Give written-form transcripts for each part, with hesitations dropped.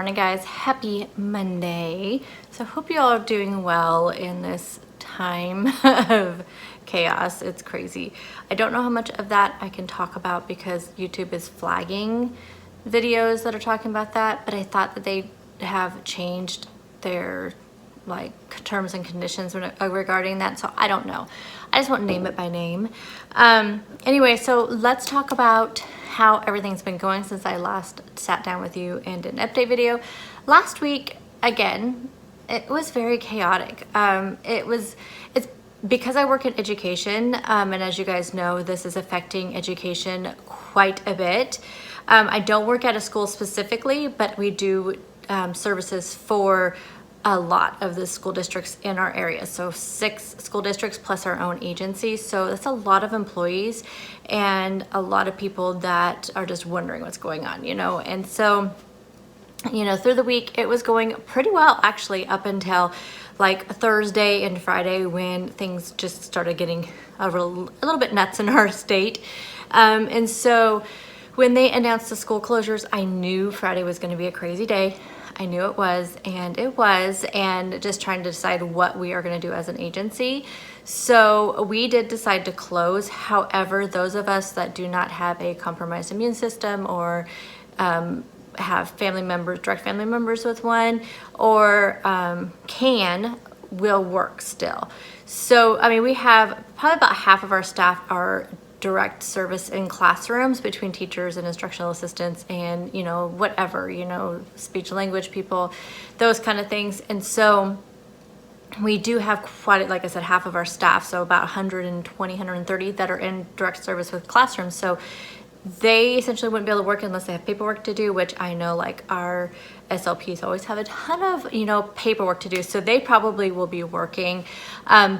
Morning guys, happy Monday. So I hope you all are doing well in this time of chaos. It's crazy. I don't know how much of that I can talk about because YouTube is flagging videos that are talking about that, but I thought that they have changed their terms and conditions regarding that, so I don't know. I just won't name it by name. Anyway, so let's talk about how everything's been going since I last sat down with you and did an update video. Last week, again, it was very chaotic. It's because I work in education, and as you guys know, this is affecting education quite a bit. I don't work at a school specifically, but we do services for a lot of the school districts in our area. So 6 school districts plus our own agency. So that's a lot of employees and a lot of people that are just wondering what's going on, you know? And so, you know, through the week, it was going pretty well actually up until like Thursday and Friday when things just started getting a little bit nuts in our state. And so when they announced the school closures, I knew Friday was gonna be a crazy day. I knew it was, and just trying to decide what we are going to do as an agency. So we did decide to close. However, those of us that do not have a compromised immune system or have family members, direct family members with one, or will work still. So, I mean, we have probably about half of our staff are direct service in classrooms between teachers and instructional assistants and, you know, whatever, you know, speech and language people, those kind of things. And so we do have quite, like I said, half of our staff, so about 120, 130 that are in direct service with classrooms. So they essentially wouldn't be able to work unless they have paperwork to do, which I know like our SLPs always have a ton of, you know, paperwork to do. So they probably will be working.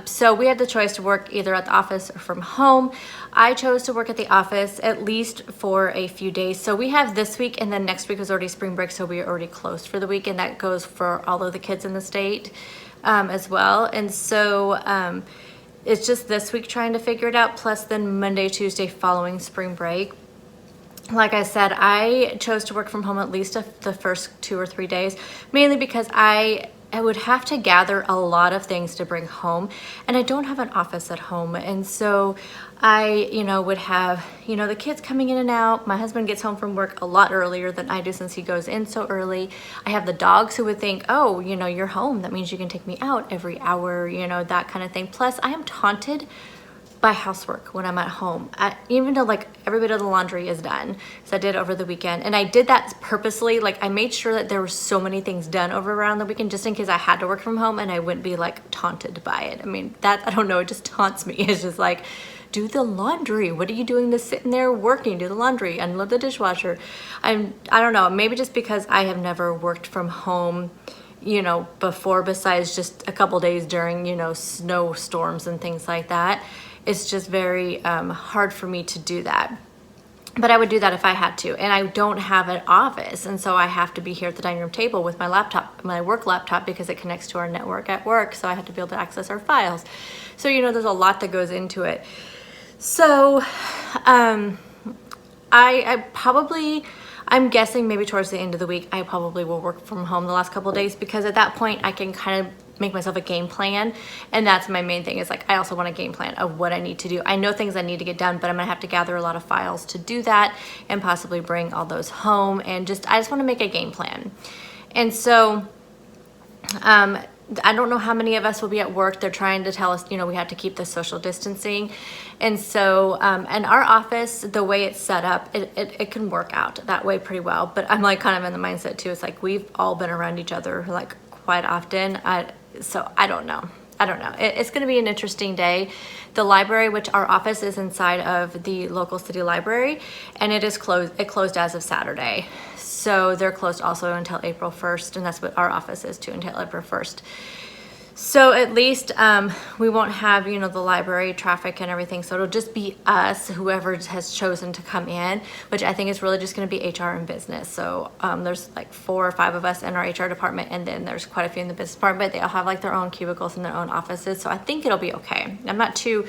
So we had the choice to work either at the office or from home. I chose to work at the office at least for a few days. So we have this week, and then next week was already spring break. So we are already closed for the week, and that goes for all of the kids in the state as well. And so it's just this week trying to figure it out, plus then Monday, Tuesday following spring break. Like I said, I chose to work from home at least the first 2 or 3 days, mainly because I would have to gather a lot of things to bring home, and I don't have an office at home. And so I, you know, would have, you know, the kids coming in and out. My husband gets home from work a lot earlier than I do since he goes in so early. I have the dogs who would think, oh, you know, you're home. That means you can take me out every hour, you know, that kind of thing. Plus, I am taunted by housework when I'm at home. Even though like every bit of the laundry is done, so I did over the weekend, and I did that purposely. Like I made sure that there were so many things done over around the weekend just in case I had to work from home and I wouldn't be like taunted by it. I mean, that, I don't know, it just taunts me. It's just like, do the laundry. What are you doing this sitting there working? Do the laundry, unload the dishwasher. I don't know, maybe just because I have never worked from home, you know, before, besides just a couple days during, you know, snowstorms and things like that. It's just very hard for me to do that. But I would do that if I had to. And I don't have an office. And so I have to be here at the dining room table with my laptop, my work laptop, because it connects to our network at work. So I have to be able to access our files. So, you know, there's a lot that goes into it. So I'm guessing maybe towards the end of the week, I probably will work from home the last couple of days, because at that point I can kind of make myself a game plan. And that's my main thing, is like, I also want a game plan of what I need to do. I know things I need to get done, but I'm gonna have to gather a lot of files to do that and possibly bring all those home. And I just want to make a game plan. And so, I don't know how many of us will be at work. They're trying to tell us, you know, we have to keep the social distancing. And so, and our office, the way it's set up, it can work out that way pretty well. But I'm like kind of in the mindset too. It's like, we've all been around each other like quite often. So I don't know. It's going to be an interesting day. The library, which our office is inside of the local city library, and it is closed. It closed as of Saturday. So they're closed also until April 1st. And that's what our office is too, until April 1st. So at least we won't have, you know, the library traffic and everything. So it'll just be us, whoever has chosen to come in, which I think is really just going to be HR and business. So there's like 4 or 5 of us in our HR department, and then there's quite a few in the business department. They all have like their own cubicles and their own offices. So I think it'll be okay. I'm not too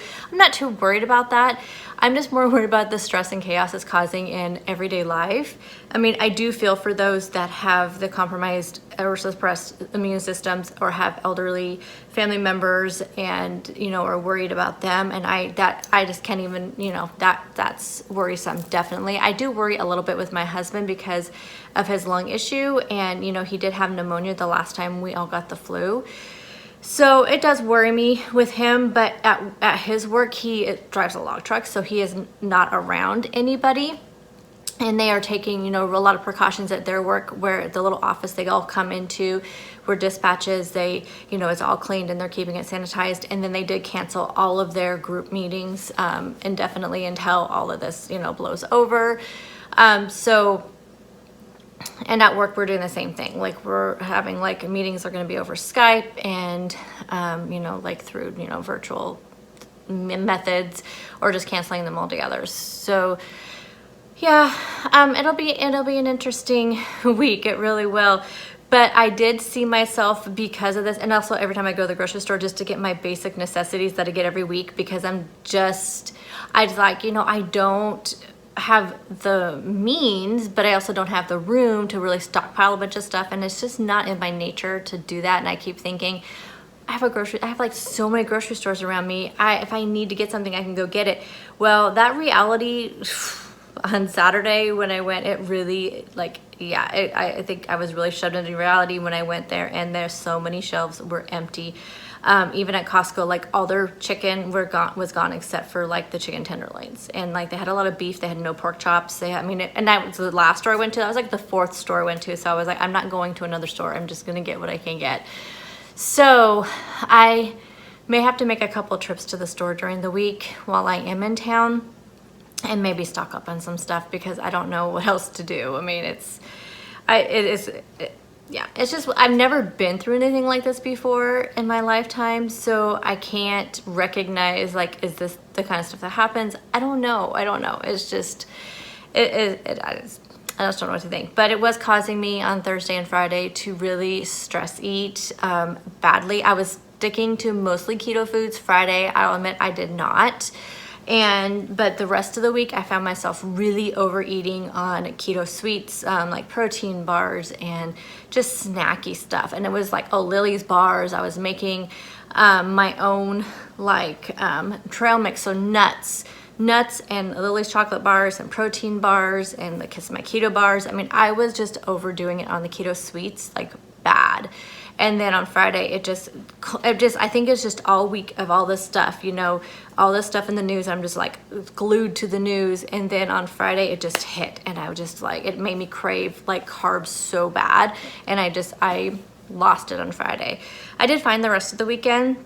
worried about that. I'm just more worried about the stress and chaos it's causing in everyday life. I mean, I do feel for those that have the compromised or suppressed immune systems or have elderly family members and, you know, are worried about them. And I just can't even, you know, that's worrisome, definitely. I do worry a little bit with my husband because of his lung issue. And, you know, he did have pneumonia the last time we all got the flu. So it does worry me with him, but at his work, he drives a log truck, so he is not around anybody. And they are taking, you know, a lot of precautions at their work, where the little office they all come into, where dispatches, they, you know, it's all cleaned and they're keeping it sanitized. And then they did cancel all of their group meetings indefinitely until all of this, you know, blows over. And at work, we're doing the same thing. Like, we're having like meetings are going to be over Skype and, you know, like through, you know, virtual methods, or just canceling them altogether. So yeah, it'll be an interesting week. It really will. But I did see myself because of this, and also every time I go to the grocery store just to get my basic necessities that I get every week, because I like, you know, I don't have the means, but I also don't have the room to really stockpile a bunch of stuff, and it's just not in my nature to do that. And I keep thinking, I have like so many grocery stores around me. If I need to get something, I can go get it. Well, that reality on Saturday when I went, it really, like, yeah, I think I was really shoved into reality when I went there, and there's so many shelves were empty. Even at Costco, like, all their chicken was gone except for like the chicken tenderloins, and like they had a lot of beef. They had no pork chops. And that was the last store I went to. That was like the 4th store I went to. So I was like, I'm not going to another store. I'm just gonna get what I can get. So I may have to make a couple trips to the store during the week while I am in town, and maybe stock up on some stuff, because I don't know what else to do. I mean, yeah, it's just, I've never been through anything like this before in my lifetime, so I can't recognize, like, is this the kind of stuff that happens? I don't know. It's just, I just don't know what to think. But it was causing me on Thursday and Friday to really stress eat badly. I was sticking to mostly keto foods. Friday, I'll admit I did not. But the rest of the week, I found myself really overeating on keto sweets, like protein bars and just snacky stuff. And it was like, Lily's bars. I was making my own like trail mix, so nuts and Lily's chocolate bars and protein bars and my keto bars. I mean, I was just overdoing it on the keto sweets, like, bad. And then on Friday, it just, I think it's just all week of all this stuff, you know, all this stuff in the news. I'm just like glued to the news. And then on Friday, it just hit, and I was just like, it made me crave like carbs so bad. And I lost it on Friday. I did fine the rest of the weekend,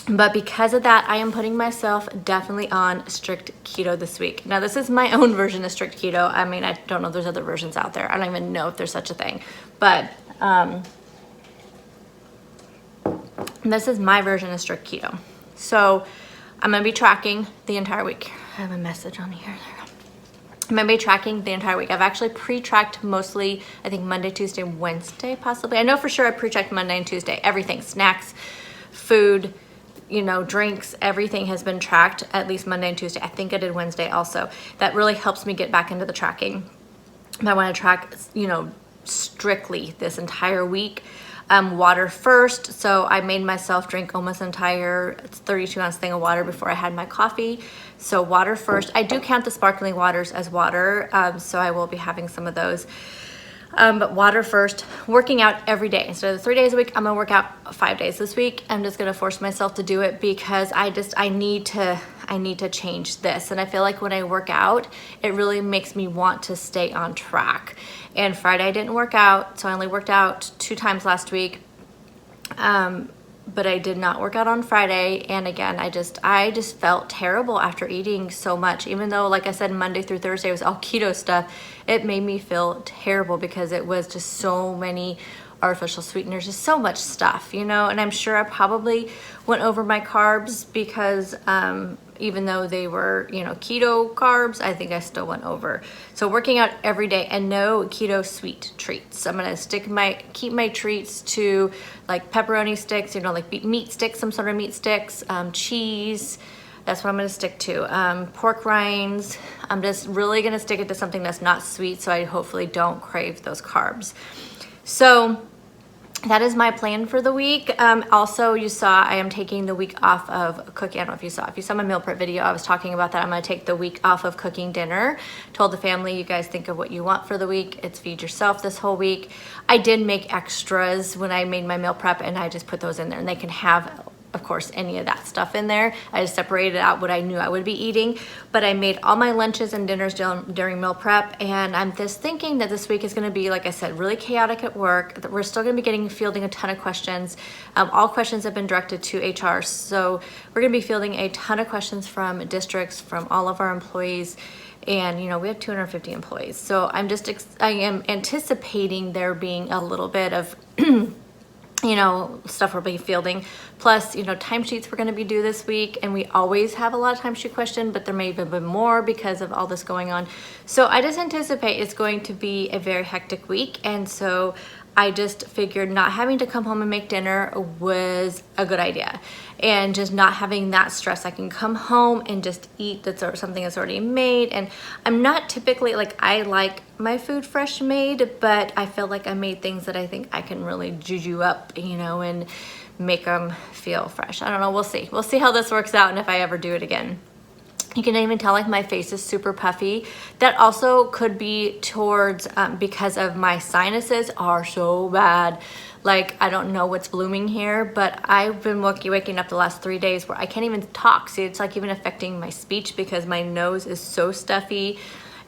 but because of that, I am putting myself definitely on strict keto this week. Now, this is my own version of strict keto. I mean, I don't know if there's other versions out there. I don't even know if there's such a thing, but, this is my version of strict keto. So I'm gonna be tracking the entire week. I have a message on here. I'm gonna be tracking the entire week. I've actually pre-tracked mostly, I think, Monday, Tuesday, Wednesday, possibly. I know for sure I pre-tracked Monday and Tuesday. Everything, snacks, food, you know, drinks, everything has been tracked at least Monday and Tuesday. I think I did Wednesday also. That really helps me get back into the tracking. I want to track, you know, strictly this entire week. Water first, so I made myself drink almost an entire 32-ounce thing of water before I had my coffee. So water first. I do count the sparkling waters as water, so I will be having some of those. But water first. Working out every day. Instead of 3 days a week, I'm gonna work out 5 days this week. I'm just gonna force myself to do it because I need to change this. And I feel like when I work out, it really makes me want to stay on track. And Friday I didn't work out, so I only worked out 2 times last week. But I did not work out on Friday. And again, I just felt terrible after eating so much. Even though, like I said, Monday through Thursday was all keto stuff, it made me feel terrible because it was just so many artificial sweeteners, just so much stuff, you know, and I'm sure I probably went over my carbs because even though they were, you know, keto carbs, I think I still went over. So working out every day and no keto sweet treats. I'm gonna keep my treats to like pepperoni sticks, you know, like meat sticks, some sort of meat sticks, cheese. That's what I'm gonna stick to. Pork rinds. I'm just really gonna stick it to something that's not sweet so I hopefully don't crave those carbs. So that is my plan for the week. Also, you saw I am taking the week off of cooking. I don't know if you saw. If you saw my meal prep video, I was talking about that. I'm gonna take the week off of cooking dinner. Told the family, you guys think of what you want for the week. It's feed yourself this whole week. I did make extras when I made my meal prep and I just put those in there and they can have, of course, any of that stuff in there. I just separated out what I knew I would be eating, but I made all my lunches and dinners during meal prep, and I'm just thinking that this week is gonna be, like I said, really chaotic at work. That we're still gonna be fielding a ton of questions. All questions have been directed to HR, so we're gonna be fielding a ton of questions from districts, from all of our employees, and you know, we have 250 employees. So I am anticipating there being a little bit of you know, stuff we'll be fielding. Plus, you know, timesheets we're gonna be due this week, and we always have a lot of timesheet questions, but there may have been more because of all this going on. So I just anticipate it's going to be a very hectic week, and so I just figured not having to come home and make dinner was a good idea. And just not having that stress. I can come home and just eat something that's already made. And I'm not typically, like, I like my food fresh made, but I feel like I made things that I think I can really juju up, you know, and make them feel fresh. I don't know, we'll see. We'll see how this works out and if I ever do it again. You can even tell like my face is super puffy. That also could be towards because of my sinuses are so bad. Like, I don't know what's blooming here, but I've been waking up the last 3 days where I can't even talk. See, it's like even affecting my speech because my nose is so stuffy.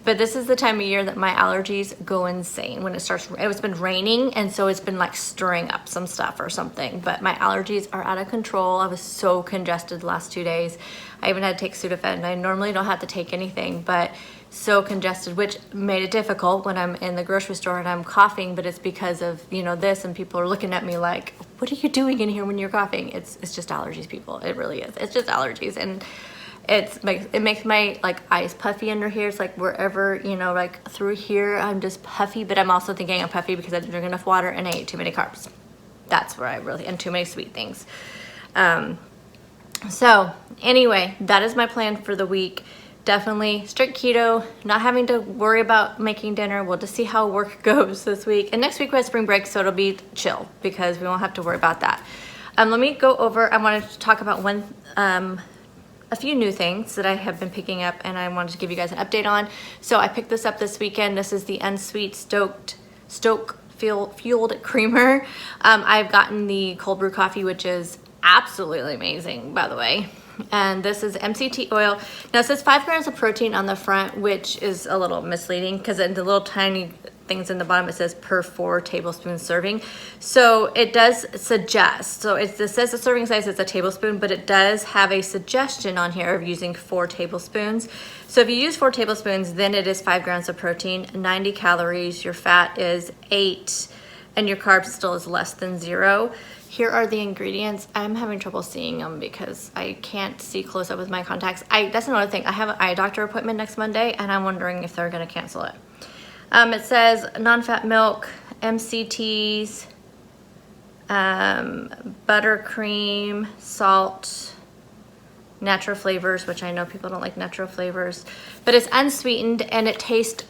But this is the time of year that my allergies go insane when it's been raining, and so it's been like stirring up some stuff or something. But my allergies are out of control. I was so congested the last 2 days. I even had to take Sudafed, and I normally don't have to take anything, but so congested, which made it difficult when I'm in the grocery store and I'm coughing, but it's because of, you know, this, and people are looking at me like, what are you doing in here when you're coughing? It's just allergies, people. It really is. It's just allergies. And it makes my like eyes puffy under here. It's like wherever, you know, like through here, I'm just puffy, but I'm also thinking I'm puffy because I didn't drink enough water and I ate too many carbs. That's where and too many sweet things. So anyway, that is my plan for the week. Definitely strict keto, not having to worry about making dinner. We'll just see how work goes this week. And next week we have spring break, so it'll be chill because we won't have to worry about that. Let me go over, I wanted to talk about a few new things that I have been picking up and I wanted to give you guys an update on. So I picked this up this weekend. This is the Unsweet Stoke Fueled Creamer. I've gotten the cold brew coffee, which is absolutely amazing, by the way. And this is MCT oil. Now it says 5 grams of protein on the front, which is a little misleading because in the little tiny things in the bottom it says per 4 tablespoon serving. So it does suggest, so it says the serving size is a tablespoon, but it does have a suggestion on here of using 4 tablespoons. So if you use 4 tablespoons, then it is 5 grams of protein, 90 calories, your fat is 8, and your carbs still is less than 0. Here are the ingredients. I'm having trouble seeing them because I can't see close up with my contacts. That's another thing. I have an eye doctor appointment next Monday and I'm wondering if they're gonna cancel it. It says non-fat milk, MCTs, buttercream, salt, natural flavors, which I know people don't like natural flavors, but it's unsweetened and it tastes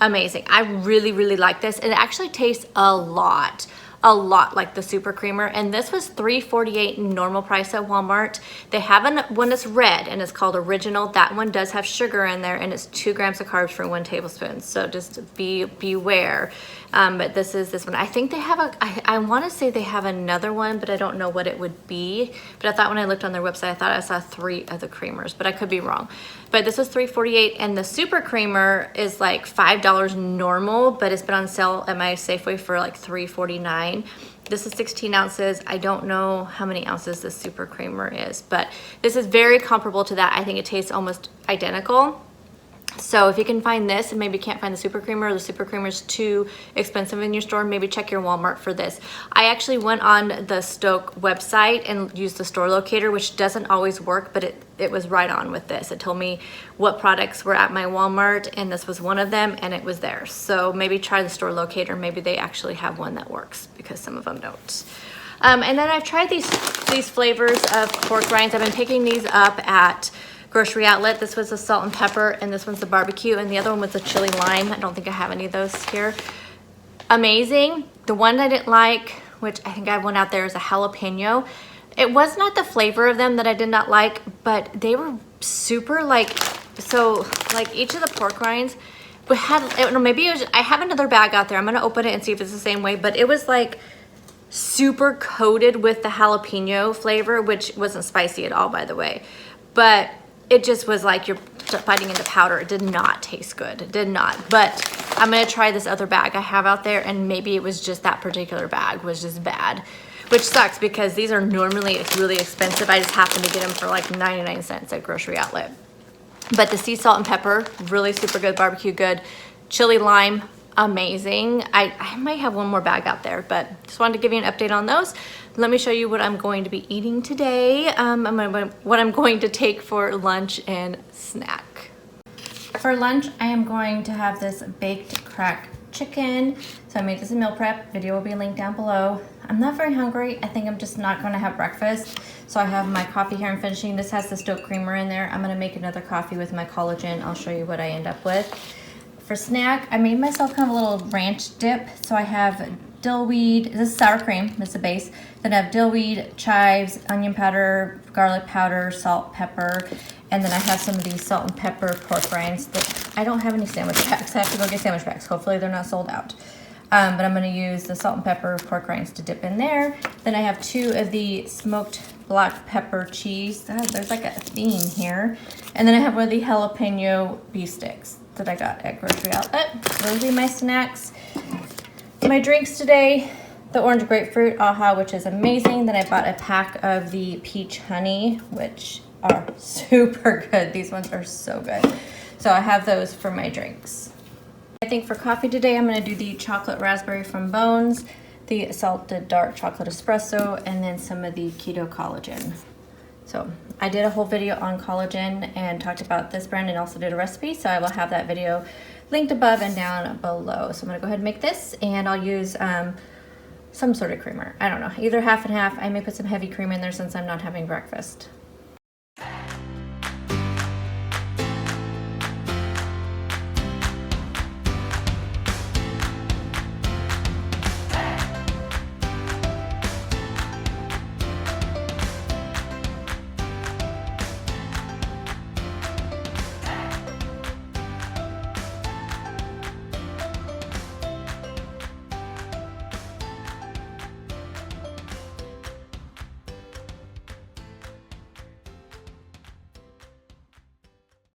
amazing. I really, really like this. It actually tastes a lot like the super creamer, and this was $3.48 normal price at Walmart. They have one that's red and it's called Original. That one does have sugar in there and it's 2 grams of carbs for 1 tablespoon, so just beware. But this is this one. I think they have I want to say they have another one, but I don't know what it would be. But I thought when I looked on their website, I thought I saw 3 of the creamers, but I could be wrong. But this was $3.48, and the super creamer is like $5 normal, but it's been on sale at my Safeway for like $3.49. This is 16 ounces. I don't know how many ounces this super creamer is, but this is very comparable to that. I think it tastes almost identical. So if you can find this and maybe can't find the super creamer, or the super creamer is too expensive in your store, maybe check your Walmart for this. I actually went on the Stoke website and used the store locator, which doesn't always work, but it was right on with this. It told me what products were at my Walmart, and this was one of them, and it was there. So maybe try the store locator. Maybe they actually have one that works, because some of them don't. And then I've tried these flavors of pork rinds. I've been picking these up at Grocery Outlet. This was the salt and pepper, and this one's the barbecue, and the other one was the chili lime. I don't think I have any of those here. Amazing. The one I didn't like, which I think I have one out there, is a jalapeno. It was not the flavor of them that I did not like, but they were super like each of the pork rinds had, maybe it was, I have another bag out there. I'm gonna open it and see if it's the same way, but it was like super coated with the jalapeno flavor, which wasn't spicy at all, by the way, but it just was like you're biting into powder. It did not taste good. It did not. But I'm gonna try this other bag I have out there, and maybe it was just that particular bag was just bad, which sucks because these are normally really expensive. I just happened to get them for like 99 cents at Grocery Outlet. But the sea salt and pepper, really super good. Barbecue, good. Chili lime, amazing. I might have one more bag out there, but just wanted to give you an update on those. Let me show you what I'm going to be eating today. What I'm going to take for lunch and snack. For lunch, I am going to have this baked crack chicken. So I made this in meal prep. Video will be linked down below. I'm not very hungry. I think I'm just not going to have breakfast. So I have my coffee here I'm finishing. This has the Stoke creamer in there. I'm going to make another coffee with my collagen. I'll show you what I end up with. For snack, I made myself kind of a little ranch dip. So I have dill weed, this is sour cream, that's the base. Then I have dill weed, chives, onion powder, garlic powder, salt, pepper, and then I have some of these salt and pepper pork rinds. I don't have any sandwich packs. I have to go get sandwich packs. Hopefully they're not sold out. But I'm gonna use the salt and pepper pork rinds to dip in there. Then I have 2 of the smoked black pepper cheese. There's like a theme here. And then I have one of the jalapeno beef sticks that I got at Grocery Outlet. Those are my snacks. My drinks today, the orange grapefruit AHA, which is amazing. Then I bought a pack of the peach honey, which are super good. These ones are so good. So I have those for my drinks. I think for coffee today, I'm gonna do the chocolate raspberry from Bones, the salted dark chocolate espresso, and then some of the keto collagen. So I did a whole video on collagen and talked about this brand and also did a recipe. So I will have that video linked above and down below. So I'm gonna go ahead and make this, and I'll use some sort of creamer. I don't know, either half and half. I may put some heavy cream in there since I'm not having breakfast.